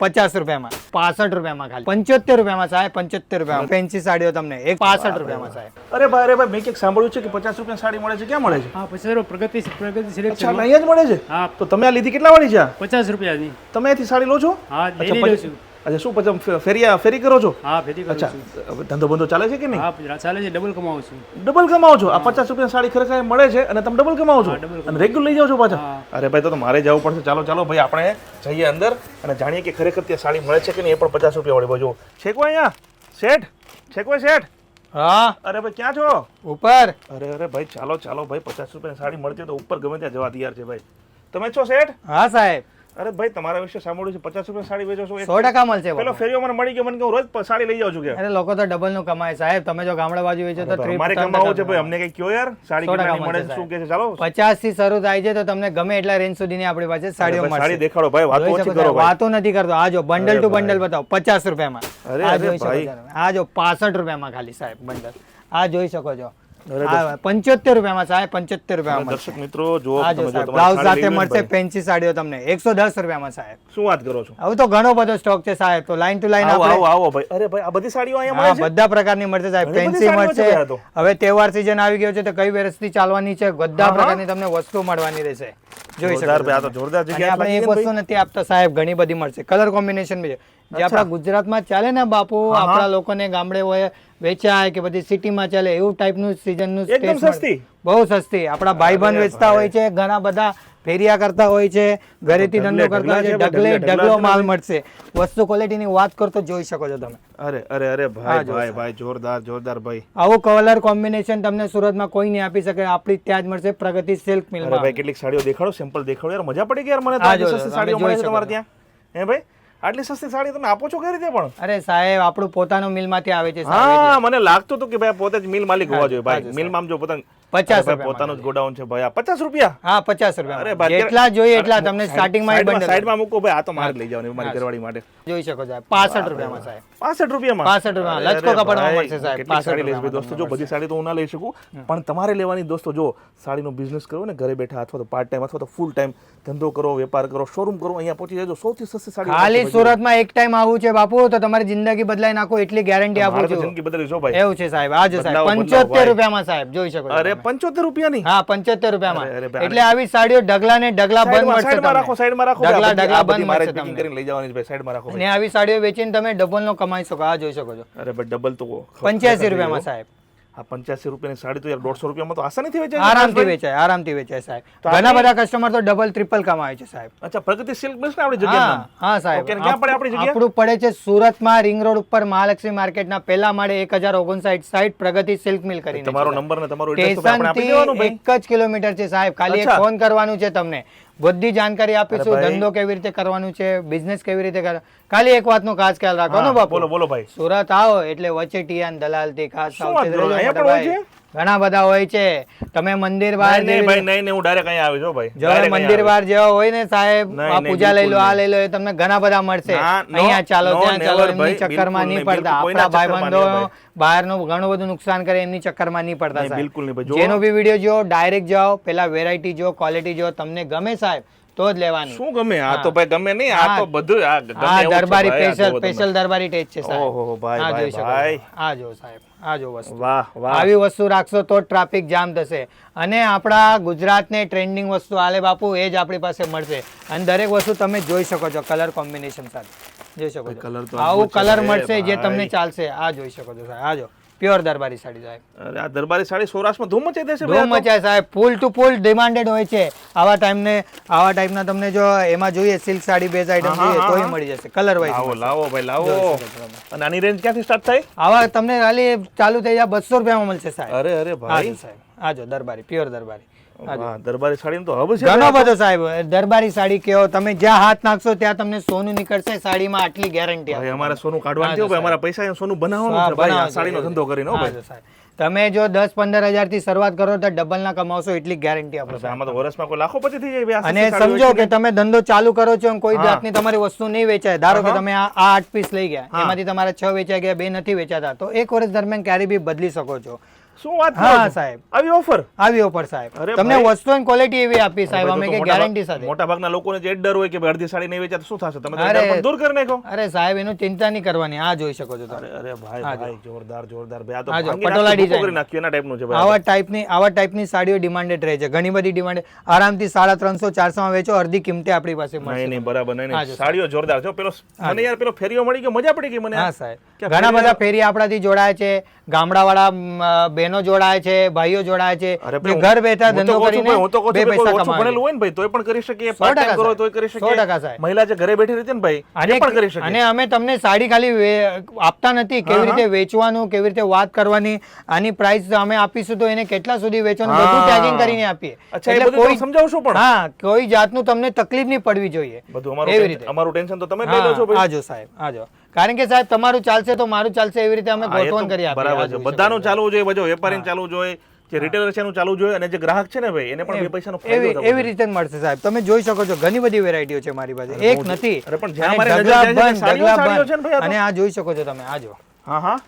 50 રૂપિયામાં 65 રૂપિયામાં ખાલી 75 રૂપિયામાં સાહેબ 75 રૂપિયામાં ફેન્સી સાડીઓ તમને 65 રૂપિયામાં સાહેબ અરે ભાઈ મેં ક્યાંક સાંભળ્યું છે કે 50 રૂપિયા સાડી મળે છે, ક્યાં મળે છે? હા 50 પ્રગતિ સિલેક્શન અચ્છા અહીંયા જ મળે છે? હા તો તમે આ લીધી કેટલા વાળી છે? 50 રૂપિયાની. તમે અહીંથી સાડી લો છો? હા અચ્છા, ડેલી લઉં છું. અચ્છા શું પછી ફેરી કરો છો? હા ફેરી કરું અચ્છા છું. હવે ધંધો બંધો ચાલે છે કે નહીં? હા ચાલે છે, ડબલ કમાવું છું. ડબલ કમાવો છો? આ 50 રૂપિયા સાડી ખરેખર મળે છે અને તમે ડબલ કમાવો છો હા, double કમાવું. અને રેગ્યુલર લઈ જાઓ છો પાછા? હા. અરે ભાઈ તો મારે જવું પડશે. ચાલો ભાઈ આપણે જઈએ અંદર અને જાણીએ કે ખરેખર ત્યાં સાડી મળે છે કે નહીં. એ પણ 50 રૂપિયા વાળી બાજુ છે કોઈ અહીંયા શેઠ? છે કોઈ શેઠ? હા અરે ભાઈ ક્યાં છો? ઉપર અરે ભાઈ ચાલો ભાઈ 50 રૂપિયાની સાડી મળતી હોય તો ઉપર ગમે ત્યાં જવા તૈયાર છે ભાઈ. તમે છો શેઠ? હા સાહેબ અરે ભાઈ તમારા વિશે સાંભળ્યું છે 50 રૂપિયા સાડી વેચો છો. 100% મળશે પેલો બાપુ. ફેરીઓ મને મળી ગયો, મને કે હું રોજ સાડી લઈ જાઉં છું કે. અરે લોકો તો ડબલ નું કમાય સાહેબ. તમે જો ગામડા બાજુ વેચો તો અમારે કમાવું છે ભાઈ, અમને કઈ કયો યાર સાડી 100% કેટલાની મળે છે, મળશે શું કે છે? ચાલો 50 થી શરૂ થાય છે તો તમને ગમે એટલા રેન્જ સુધીની આપણી પાસે સાડીઓ ભાઈ, સાડી મળશે. દેખાડો ભાઈ, વાતો જોઈ ઓછી શકો કરો છો, ભાઈ. વાતો નથી કરતો. આ જો બંડલ ટુ અરે બંડલ બતાવો 50 રૂપિયામાં. અરે આ અરે જોઈ શકો ભાઈ. છો તમે. આ જો 65 રૂપિયામાં ખાલી સાહેબ બંડલ. આ જોઈ શકો છો. અરે આ 75 રૂપિયામાં સાહેબ 75 રૂપિયામાં મળશે. દર્શક મિત્રો જો આ તમે જો જો સાહેબ તમારી બ્લાઉઝ સાડી સાથે લેવી હોય ને મળશે ભાઈ. ફેન્સી સાડીઓ તમને 110 રૂપિયામાં સાહેબ. શું વાત કરો છો? હવે તો ઘણો બધો સ્ટોક છે સાહેબ. તો લાઈન ટુ લાઈન આવો આપણે આવો ભાઈ. અરે ભાઈ આ બધી સાડીઓ અહીંયા હા મળે છે? બધા પ્રકારની મળશે સાહેબ. ઘણી બધી ફેન્સી સાડીઓ છે ભાઈ આ મળશે. તો. હવે તહેવાર સીઝન આવી ગયો છે તો કઈ વર્ષથી ચાલવાની છે બધા પ્રકારની તમને વસ્તુ મળવાની રહેશે. જોઈ શકો જોરદાર છો ભાઈ, આ તો તમે. જોરદાર અને જગ્યા આપણે એક વસ્તુ નથી આપતા સાહેબ, ઘણી બધી મળશે. કલર કોમ્બિનેશન બી છે. જે આપણા ગુજરાતમાં ચાલે ને બાપુ, આપણા લોકોને ગામડે હોય વેચાય કે બધી સિટીમાં ચાલે એવું ટાઈપનું સીઝનનું એકદમ સસ્તી. બહુ સસ્તી. આપણા ભાઈબંધ વેચતા હોય છે, ઘણા બધા ફેરિયા કરતા હોય છે, ઘરેથી ધંધો કરતા હોય છે. ઢગલો માલ મળશે. વસ્તુ ક્વોલિટીની વાત કરતો જોઈ શકો છો તમે. અરે ભાઈ જોરદાર ભાઈ. આવું કલર કોમ્બિનેશન તમને સુરતમાં કોઈ નહીં આપી શકે. આપણી ત્યાં જ મળશે પ્રગતિ સિલ્ક અરે મિલમાં. ભાઈ કેટલીક સાડીઓ દેખાડો, સેમ્પલ દેખાડો યાર, મજા પડી ગઈ યાર મને તો. આ આટલી જો, સસ્તી તમે સાડીઓ જોઈ મળે છે શકો તમારે છો. ત્યાં? હે ભાઈ આટલી સસ્તી સાડી તમે આપો છો કઈ રીતે પણ? અરે સાહેબ આપણું પોતાનું મિલમાંથી આવે છે સાહેબ. હા મને લાગતું હતું કે ભાઈ પોતે જ મિલ માલિક હોવા જોઈએ ભાઈ. મિલમાં આમ જો પોતાનું 50 ભાઈ પોતાનું જ ગોડાઉન છે ભાઈ. આ 50 રૂપિયા? હા 50 અરે રૂપિયા ભાઈ, જેટલા જોઈએ એટલા તમને સ્ટાર્ટિંગમાં સાઈડમાં મૂકો ભાઈ. આ તો મારે જ લઈ જવાની મારી ઘરવાળી માટે. જોઈ શકો છો 65 રૂપિયામાં સાહેબ. 65 રૂપિયામાં? 65 રૂપિયામાં લચકો કપડમાં મળશે સાહેબ. કેટલી સાડી 65 લેવી ભાઈ દોસ્તો? જો બધી સાડી તો હું ના લઈ શકું, પણ તમારે લેવાની દોસ્તો. જો સાડીનો બિઝનેસ કરો ને ઘરે બેઠા, અથવા તો પાર્ટ ટાઈમ અથવા તો ફૂલ ટાઈમ ધંધો કરો, વેપાર કરો, શોરૂમ કરો, અહીંયા પહોંચી જજો. સૌથી સસ્તી સાડી ખાલી સુરતમાં એક ટાઈમ આવું છે બાપુ તો તમારી જિંદગી બદલાઈ નાખો એટલી ગેરંટી આપું મારે તો છું. જિંદગી બદલી જો ભાઈ. એવું છે સાહેબ. આ જો સાહેબ બદલાવો, 75 ભાઈ. રૂપિયામાં સાહેબ જોઈ શકો છો અરે તમે. 75 રૂપિયાની? હા 75 રૂપિયામાં. અરે ભાઈ, એટલે આવી સાડીઓ ઢગલા ને ઢગલા બંધ મળશે સાઈડમાં રાખો, તમને. સાઈડમાં રાખો. ઢગલા ઢગલા આ બધી બંધ મારે મળશે packing તમને. કરીને લઈ જવાની છે ભાઈ. સાઈડમાં રાખો ભાઈ. અને આવી સાડીઓ વેચીને તમે ડબલ નો કમાઈ શકો. આ જોઈ શકો છો અરે ભાઈ ડબલ તો 85 રૂપિયામાં સાહેબ. આ 85 રૂપિયાની સાડી તો યાર 150 રૂપિયામાં તો આસાનીથી વેચાય. આરામથી વેચાય સાહેબ. ઘણા બધા કસ્ટમર તો ડબલ ટ્રિપલ કમાય છે સાહેબ. અચ્છા પ્રગતિ સિલ્ક મિલ્સ ને આપણી જગ્યાનું નામ? હા સાહેબ. ઓકે, અને ક્યાં પડે આપણી જગ્યા? આપણું પડે છે સુરતમાં રિંગ રોડ ઉપર મહાલક્ષ્મી માર્કેટના પહેલા માળે 1059 સાઈડ પ્રગતિ સિલ્ક મિલ કરીને. તમારો નંબર ને તમારો એડ્રેસ તો આપણે આપી દેવાનું ભાઈ. એક જ કિલોમીટર છે સાહેબ. ખાલી એક અચ્છા. ફોન કરવાનું છે તમને. બધી જાણકારી આપીશું. અરે ભાઈ. ધંધો કેવી રીતે કરવાનું છે, બિઝનેસ કેવી રીતે કરવાનો. ખાલી એક વાતનો ખાસ ખ્યાલ રાખો ને બાપુ. બોલો ભાઈ. સુરત આવો એટલે વચેટિયા ને દલાલ થી ખાસ શું વાત સાવચેત કરો? રહેજો અહીંયા મોટા પણ હોય ભાઈ. ઘણા બધા હોય છે. તમે મંદિર બહાર નહીં ભાઈ, નહીં હું ડાયરેક્ટ અહીંયા આવી જો ભાઈ. જો મંદિર બહાર જેવા હોય ને સાહેબ, નહીં, આ નહીં, પૂજા લઈ લો, બિલકુલ આ લઈ લો, એ તમને ઘણા બધા મળશે. ના, no, અહીંયા ચાલો no, ત્યાં ચાલો never એમની ભાઈ, ચક્કરમાં બિલકુલ નહીં નહીં, પડતા. બિલકુલ આપણા કોઈના ચક્કરમાં નહીં ભાઈબંધો બહારનું ઘણું બધું નુકસાન કરે એમની ચક્કરમાં નહીં પડતા નહીં, સાહેબ. બિલકુલ નહીં ભાઈ. જો જેનો બી વિડીયો જો ડાયરેક્ટ જાઓ, પેલા વેરાયટી જો, ક્વોલિટી જો, તમને ગમે સાહેબ તો જ લેવાનું. શું ગમે? આ તો ભાઈ ગમે નહીં, આ તો બધું આ ગમે હા એવું છે દરબારી ભાઈ, આ જુઓ તમે. સ્પેશિયલ દરબારી ટેસ્ટ છે સાહેબ. ઓહો ભાઈ, આ ભાઈ, જોઈ શકો છો. ભાઈ. આ જો સાહેબ, આ જો વસ્તુ. વાહ વાહ. આવી વસ્તુ રાખશો તો ટ્રાફિક જામ થશે. અને આપણા ગુજરાતને ટ્રેન્ડિંગ વસ્તુ આલે બાપુ એ જ આપણી પાસે મળશે. અને દરેક વસ્તુ તમે જોઈ શકો છો કલર કોમ્બિનેશન સાથે. જોઈ શકો છો colour તો આવું અદ્ભુત છે કલર ભાઈ, મળશે જે તમને ભાઈ. ચાલશે. આ જોઈ શકો છો સાહેબ. આ જો પ્યોર દરબારી સાડી સાહેબ. અરે આ દરબારી સાડી સૌરાષ્ટ્રમાં ધૂમ મચાઈ દેશે ધૂમ ભાઈ. આ તો. મચાય સાહેબ. ફૂલ ટુ ફૂલ ડિમાન્ડેડ હોય છે. આવા ટાઈમના તમને જો એમાં જોઈએ સિલ્ક સાડી બેઝ આઈટમ જોઈએ તોય મળી જશે કલર લાવો વાઇઝ. લાવો ભાઈ લાવો. અને આની રેન્જ ક્યાંથી સ્ટાર્ટ થાય? આવા તમને ખાલી ચાલુ થઈ જાય 200 રૂપિયામાં મળશે સાહેબ. અરે આ ભાઈ. જો સાહેબ, આ જો દરબારી પ્યોર દરબારી. વાહ, દરબારી સાડી તો હબ છે ઘણો બધો સાહેબ. દરબારી સાડી કેવો તમે જ્યાં હાથ નાખશો ત્યાં તમને સોનું નીકળશે. સાડીમાં આટલી ગેરંટી ભાઈ. અમારે સોનું કાઢવાનું થયું ભાઈ, અમારા પૈસા સોનું બનાવવાનું છે ભાઈ. આ સાડીનો ધંધો કરીને હો ભાઈ. તમે જો 10-15 હજાર થી શરૂઆત કરો તો ડબલ ના કમાવશો એટલી ગેરંટી આપો. આમાં તો વર્ષમાં કોઈ લાખો પછી થઈ જાય ભાઈ. આ અને સસ્તી સાડી સમજો હોય કે તમે ધંધો ચાલુ કરો છો અને કોઈ જાતની તમારી વસ્તુ નહીં વેચાય. ધારો કે તમે આ 8 પીસ લઈ ગયા, એમાંથી તમારા 6 વેચાઈ ગયા, 2 નથી વેચાતા, તો એક વર્ષ દરમિયાન ક્યારે બી બદલી શકો છો. શું વાત કરો હા છો? સાહેબ આવી ઓફર આવી ઓફર સાહેબ અરે તમને ભાઈ. વસ્તુ અને ક્વોલિટી એવી આપી સાહેબ અમે કે ગેરંટી સાથે મોટા ભાગના લોકોને જે ડર હોય કે ભાઈ અડધી સાડી નહીં વેચાય તો શું થશે, તમે તો એ અરે. ડર પણ દૂર કરી નાખો. અરે સાહેબ એનું ચિંતા નહીં કરવાની આ જોઈ શકો છો તમે અરે ભાઈ ભાઈ જોરદાર જોરદાર ભાઈ, આ તો આ જો, ભાંગી પટોળા નાખ્યું, design. કરી નાખ્યું એના ટાઈપનું છે ભાઈ. આવા ટાઈપની સાડીઓ ડિમાન્ડેડ રહે છે ઘણી બધી ડિમાન્ડ આરામથી 350-400 માં વેચો અડધી કિંમતે આપણી પાસે મળશે નહીં નહીં બરાબર નહીં હા, નહીં. જો, સાડીઓ જોરદાર છો. પેલો મને યાર પેલો ફેરીઓ મળી ગયો, મજા પડી ગઈ મને. હા સાહેબ કે ઘણા બધા ફેરી આપણાથી જોડાય છે ગામડાવાળા બહેનો જોડાય છે ભાઈઓ જોડાય છે અરે જે ભાઈ, ઘર બેઠા હું તો ધંધો કહું છું કરીને ભાઈ, હું તો કહું બે છું ભાઈ, પૈસા કોઈ ઓછું કમાવે ભણેલું હોય ને ભાઈ તોય પણ કરી શકે, 100% પાર્ટ ટાઈમ કરો તોય કરી 100% શકે, સાહેબ. મહિલા જે ઘરે બેઠી રહેતી ને ભાઈ એ પણ કરી શકે. અને અમે તમને સાડી ખાલી આપતા નથી કેવી રીતે વેચવાનું કેવી રીતે વાત કરવાની આની પ્રાઇસ અમે આપીશું તો એને કેટલા સુધી વેચવાનું બધું ટેગિંગ કરીને આપીએ અચ્છા, એ બધું તમે સમજાવશો પણ? હા કોઈ જાતનું તમને તકલીફ નહીં પડવી જોઈએ બધું એવી અમારું રીતે. અમારું ટેન્શન તો તમે જ લઈ લો છો ભાઈ. આજો સાહેબ આજો કારણ કે સાહેબ તમારું ચાલશે તો મારું ચાલશે એવી રીતે અમે હા, એ તો ગોઠવણ કરી આપીએ બરાબર આ છે. જોઈ બધાનું ચાલવું જોઈએ, બધો વેપારીને ચાલવું જોઈએ, જે રિટેલર છે એનું ચાલવું જોઈએ, અને જે ગ્રાહક છે ને ભાઈ એને પણ બે પૈસાનો ફાયદો થવો એવી જોઈએ. રીતે જ મળશે સાહેબ તમે જોઈ શકો છો ઘણી બધી વેરાયટીઓ છે મારી પાસે એક નથી અરે પણ જ્યાં અને મારી નજર ઢગલા જાય છે બંધ, સાડીઓ ઢગલા સાડીઓ છે ને ભાઈ આ બંધ. તો. અને આ જોઈ શકો છો તમે આ જો હા હા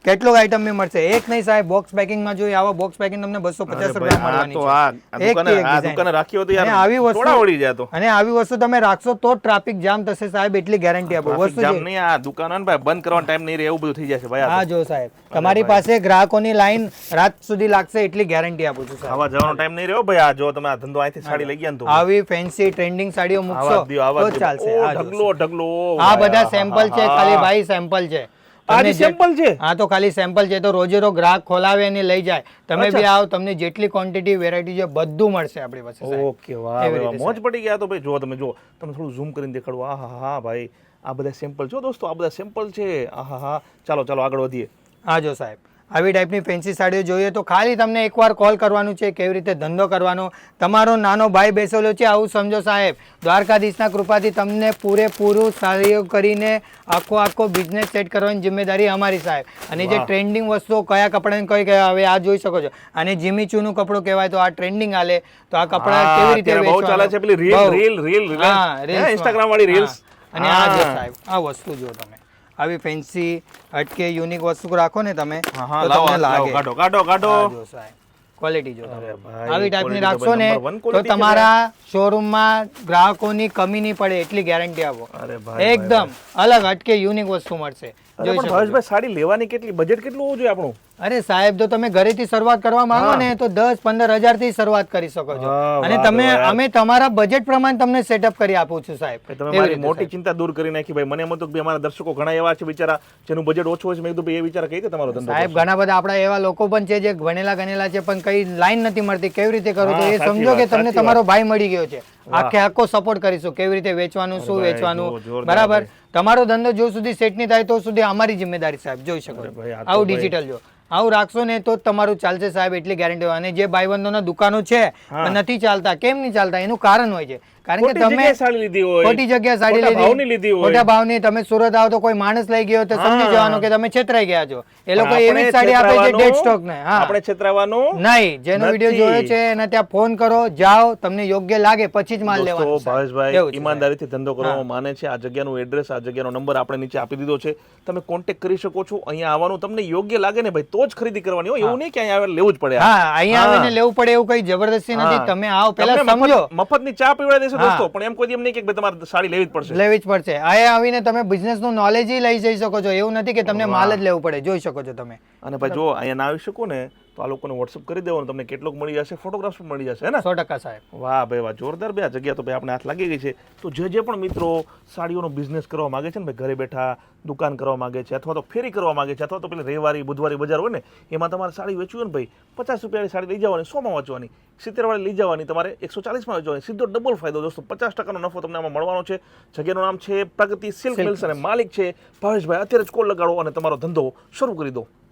કેટલું આઈટમ બી મળશે એક નહીં સાહેબ બોક્સ પેકિંગ માં જોઈએ આવા બોક્સ પેકિંગ તમને 250 અરે ભાઈ, રૂપિયા આ મળવાની તો છે આ એક દુકાને થી એક આ design. દુકાને રાખી હોય તો અને યાર આવી વસ્તુ થોડા વળી જાય તો. અને આવી વસ્તુ તમે રાખશો તો ટ્રાફિક જામ થશે સાહેબ એટલી ગેરંટી આપો ટ્રાફિક વસ્તુ જામ છે નહીં, આ દુકાન હોય ને ભાઈ બંધ કરવાનો ટાઈમ નહીં રહે એવું બધું થઈ જશે ભાઈ. આ હા જો સાહેબ તમારી પાસે ગ્રાહકોની લાઈન રાત સુધી લાગશે એટલી ગેરંટી આપું છું સાહેબ ખાવા જવાનો ટાઈમ નહીં રહ્યો ભાઈ. આ જો તમે આ ધંધો અહીંથી સાડી લઈ ગયા ને તો આવી ફેન્સી ટ્રેન્ડિંગ સાડીઓ મૂકશો આવા દ્યો, આવા તો દ્યો. ચાલશે ઓ, આ જો. ઢગલો ઢગલો આ બધા સેમ્પલ છે ખાલી ભાઈ સેમ્પલ છે આ તમને જે સેમ્પલ છે હા તો ખાલી સેમ્પલ છે તો રોજે રોજ ગ્રાહક ખોલાવે અને લઈ જાય તમે બી આવો તમને જેટલી ક્વોન્ટિટી વેરાયટી છે બધું મળશે આપણી પાસે સાહેબ. ઓકે વાહ એવી વાહ, રીતે મોજ પડી ગયા તો ભાઈ. જો તમે જો તમને થોડું ઝૂમ કરીને દેખાડું. આ હા હા ભાઈ આ બધા સેમ્પલ છો દોસ્તો, આ બધા સેમ્પલ છે. આ હા હા ચાલો ચાલો આગળ વધીએ. હા જો સાહેબ આવી ટાઈપની ફેન્સી સાડીઓ જોઈએ તો ખાલી તમને એકવાર કોલ કરવાનું છે કેવી રીતે ધંધો કરવાનો તમારો નાનો ભાઈ બેસેલો છે આવું સમજો સાહેબ દ્વારકાધીશના કૃપાથી તમને પૂરેપૂરું સહયોગ કરીને આખો બિઝનેસ સેટ કરવાની જિમ્મેદારી અમારી સાહેબ અને જે ટ્રેન્ડિંગ વસ્તુઓ કયા કપડાને કઈ કયા હવે આ જોઈ શકો છો અને જીમીચૂનું કપડું કહેવાય તો આ ટ્રેન્ડિંગ હાલે તો આ કપડા કેવી રીતે અત્યારે બહુ ચાલે છે પેલી રીલ હા, reels ઇન્સ્ટાગ્રામ વાળી રીલ્સ. અને આ જો સાહેબ આ વસ્તુ જો તમે આવી ફેન્સી હટકે યુનિક વસ્તુ રાખો ને તમે હા હા તો લાવો તમને લાવો, લાગે કાઢો કાઢો કાઢો. આ જો સાહેબ ક્વોલિટી જો તમે. ભાઈ, આવી ટાઈપની quality તો રાખશો ને number one તો quality છે તમારા શોરૂમમાં ગ્રાહકોની કમી નહીં પડે એટલી ગેરંટી આપો અરે ભાઈ એકદમ અલગ હટકે યુનિક વસ્તુ મળશે અરે જોઈ પણ શકો છો. ભાવેશભાઈ સાડી લેવાની કેટલી બજેટ કેટલું હોવું જોઈએ આપણું? અરે સાહેબ જો તમે ઘરેથી શરૂઆત કરવા માંગો ને તો 10-15 હજાર થી શરૂઆત કરી શકો છો હા, અને વાહ, તમે વાહ. અમે તમારા બજેટ પ્રમાણે તમને સેટઅપ કરી આપું છું સાહેબ ભાઈ, તમે એવી મારી રીતે મોટી સાહેબ. ચિંતા દૂર કરી નાખી ભાઈ. મને એમ હતું કે ભાઈ અમારા દર્શકો ઘણા એવા છે બિચારા જેનું બજેટ ઓછું હોય છે. મેં કીધું ભાઈ એ વિચાર કઈ રીતે તમારો ધંધો સાહેબ ઘણા બધા આપણા એવા લોકો પણ છે જે ભણેલા ગણેલા છે પણ કઈ લાઈન નથી મળતી કેવી રીતે કરો તો હા, એ સાચી સમજો કે વાત, તમને સાચી તમારો ભાઈ મળી ગયો છે આખે આખો સપોર્ટ કરીશું કેવી રીતે વેચવાનું શું ભાઈ, વેચવાનું જોરદાર બરાબર તમારો ધંધો જો સુધી સેટ નહીં થાય તો સુધી અમારી જિમ્મેદારી સાહેબ જોઈ શકો છો ભાઈ, આ તો આવું ભાઈ. ડિજિટલ જો આવું રાખશો ને તો જ તમારું ચાલશે સાહેબ એટલી ગેરંટી અને જે ભાઈબંધોના દુકાનો છે પણ નથી ચાલતા કેમ નહીં ચાલતા એનું કારણ હોય છે કારણ કે ખોટી તમે જગ્યાએ સાડી લીધી હોય, ખોટી જગ્યાએ સાડી ખોટા ભાવની લીધી હોય. ખોટા ભાવની તમે સુરત આવો તો કોઈ માણસ લઈ ગયો તો સમજી જવાનું કે તમે છેતરાઈ ગયા છો એ લોકો આપણે એવી જ સાડી આપે છે ડેડ છેતરાવાનું- સ્ટોક ને હા આપણે છેતરાવાનું નહીં જેનો વિડીયો નથી. જોયો છે એને ત્યાં ફોન કરો જાઓ તમને યોગ્ય લાગે પછી જ માલ લેવાનો દોસ્તો, સાહેબ. ભાવેશભાઈ એવું છે ઈમાનદારીથી ધંધો કરવામાં માને છે. આ જગ્યાનું એડ્રેસ આ જગ્યાનો નંબર આપણે નીચે આપી દીધો છે. તમે કોન્ટેક્ટ કરી શકો છો. અહીંયા આવવાનું તમને યોગ્ય લાગે ને ભાઈ તો જ ખરીદી કરવાની હોય. એવું નહીં કે અહીંયા આવે લેવું જ પડે. હા અહીંયા આવીને લેવું પડે એવું કઈ જબરદસ્તી નથી તમે આવો પેલા તમને સમજો મફતની ચા પીવડાવી દેશે દોસ્તો, પણ એમ કોઈ દી એમ નહીં કે ભાઈ તમારે સાડી લેવી જ પડશે. લેવી જ પડશે અહીંયા આવીને તમે બિઝનેસ નું નોલેજ લઈ જઈ શકો છો એવું નથી કે તમને માલ જ લેવું પડે જોઈ શકો છો તમે અને ભાઈ જો અહીંયા ના આવી શકો ને તો આ લોકોને વોટ્સઅપ કરી દેવાનું, તમને કેટલોક મળી જશે, ફોટોગ્રાફ્સ પણ મળી જશે હે ને? 100% સાહેબ વાહ ભાઈ વાહ, જોરદાર ભાઈ. આ જગ્યા તો ભાઈ આપણે હાથ લાગી ગઈ છે. તો જે પણ મિત્રો સાડીઓનો બિઝનેસ કરવા માંગે છે ને ભાઈ, ઘરે બેઠા દુકાન કરવા માંગે છે અથવા તો ફેરી કરવા માંગે છે અથવા તો પેલી રવિવારી બુધવારી બજાર હોય ને એમાં તમારે સાડી વેચવી હોય ને ભાઈ, 50 રૂપિયાની સાડી લઈ જવાની, 100 માં વેચવાની, 70 વાળી લઈ જવાની, તમારે 140 માં વેચવાની, સીધો ડબલ ફાયદો દોસ્તો. 50% નફો તમને આમાં મળવાનો છે. જગ્યાનું નામ છે પ્રગતિ સિલ્ક મિલ્સ અને માલિક છે ભાવેશભાઈ. અત્યારે જ કોલ લગાડો અને તમારો ધંધો શરૂ કરી દો.